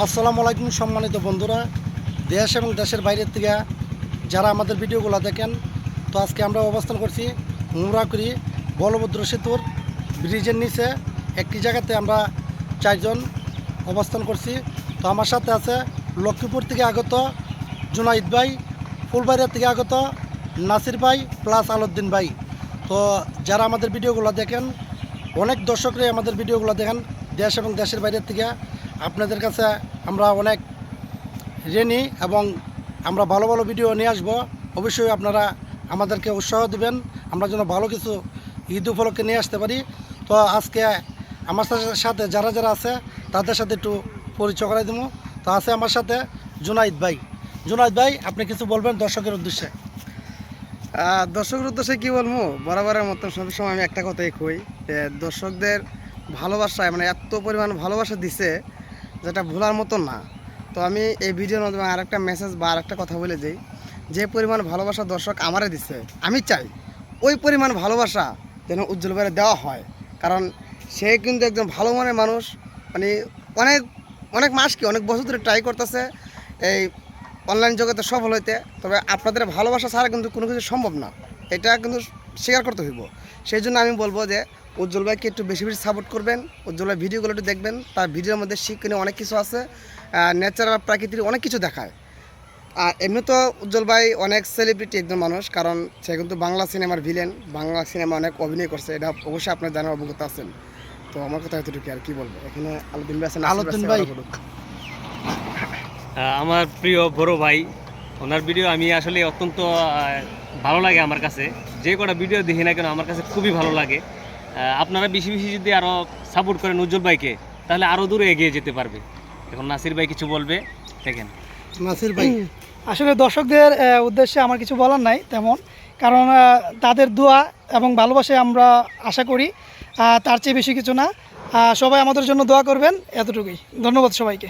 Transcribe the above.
আসসালামু আলাইকুম সম্মানিত বন্ধুরা, দেশ এবং দেশের বাইরের থেকে যারা আমাদের ভিডিওগুলো দেখেন। তো আজকে আমরা অবস্থান করছি মুরাকুড়ি বলভদ্র সেতুর ব্রিজের নিচে একটি জায়গাতে আমরা চারজন অবস্থান করছি। তো আমার সাথে আছে লক্ষ্মীপুর থেকে আগত জুনাইদ ভাই, ফুলবাড়িয়া থেকে আগত নাসির ভাই প্লাস আলউদ্দিন ভাই। তো যারা আমাদের ভিডিওগুলো দেখেন, অনেক দর্শকরাই আমাদের ভিডিওগুলো দেখেন দেশ এবং দেশের বাইরের থেকে। আপনাদের কাছে আমরা অনেক ঋণী এবং আমরা ভালো ভালো ভিডিও নিয়ে আসবো। অবশ্যই আপনারা আমাদেরকে উৎসাহ দিবেন, আমরা যেন ভালো কিছু ঈদ উপলক্ষে নিয়ে আসতে পারি। তো আজকে আমার সাথে যারা যারা আছে তাদের সাথে একটু পরিচয় করাই দেবো। তো আছে আমার সাথে জুনাইদ ভাই। জুনাইদ ভাই, আপনি কিছু বলবেন দর্শকের উদ্দেশ্যে? দর্শকের উদ্দেশ্যে কী বলবো, বরাবরের মতো সবসময় আমি একটা কথাই কই যে দর্শকদের ভালোবাসায় এত পরিমাণ ভালোবাসা দিছে যেটা ভোলার মতো না। তো আমি এই ভিডিওর মাধ্যমে আরেকটা মেসেজ বা আরেকটা কথা বলে যাই, যে পরিমাণ ভালোবাসা দর্শক আমারে দিছে, আমি চাই ওই পরিমাণ ভালোবাসা যেন উজ্জ্বল ভাইয়ের দেওয়া হয়। কারণ সে কিন্তু একজন ভালো মনের মানুষ, অনেক অনেক মাস কি অনেক বছর ধরে ট্রাই করতেছে এই অনলাইন জগতে সফল হইতে। তবে আপনাদের ভালোবাসা ছাড়া কিন্তু কোনো কিছু সম্ভব না, এটা কিন্তু স্বীকার করতে হইব। সেই জন্য আমি বলবো যে উজ্জ্বল ভাইকে একটু বেশি বেশি সাপোর্ট করবেন, উজ্জ্বল ভাই ভিডিওগুলো একটু দেখবেন। তার ভিডিওর মধ্যে শিক্ষণীয় অনেক কিছু আছে, ন্যাচারাল প্রাকৃতিক অনেক কিছু দেখায়। আর এমনি তো উজ্জ্বল ভাই অনেক সেলিব্রিটি একজন মানুষ, কারণ সে কিন্তু বাংলা সিনেমার ভিলেন, বাংলা সিনেমা অনেক অভিনয় করছে, এটা অবশ্যই আপনার জানার অভিজ্ঞতা আছেন। তো আমার কথা এতটুকু, আর কি বলবো। এখানে আলউদ্দিন ভাই আছেন। আলউদ্দিন ভাই, আমার প্রিয় বড় ভাই, ওনার ভিডিও আমি আসলে অত্যন্ত ভালো লাগে আমার কাছে। যে কটা ভিডিও দেখি না কেন আমার কাছে খুবই ভালো লাগে। আপনারা বেশি বেশি যদি আরও সাপোর্ট করেন উজ্জ্বল ভাইকে, তাহলে আরও দূরে এগিয়ে যেতে পারবে। এখন নাসির ভাই কিছু বলবে, দেখেন। নাসির ভাই, আসলে দর্শকদের উদ্দেশ্যে আমার কিছু বলার নাই তেমন, কারণ তাদের দোয়া এবং ভালোবাসায় আমরা আশা করি, তার চেয়ে বেশি কিছু না। সবাই আমাদের জন্য দোয়া করবেন, এতটুকুই। ধন্যবাদ সবাইকে।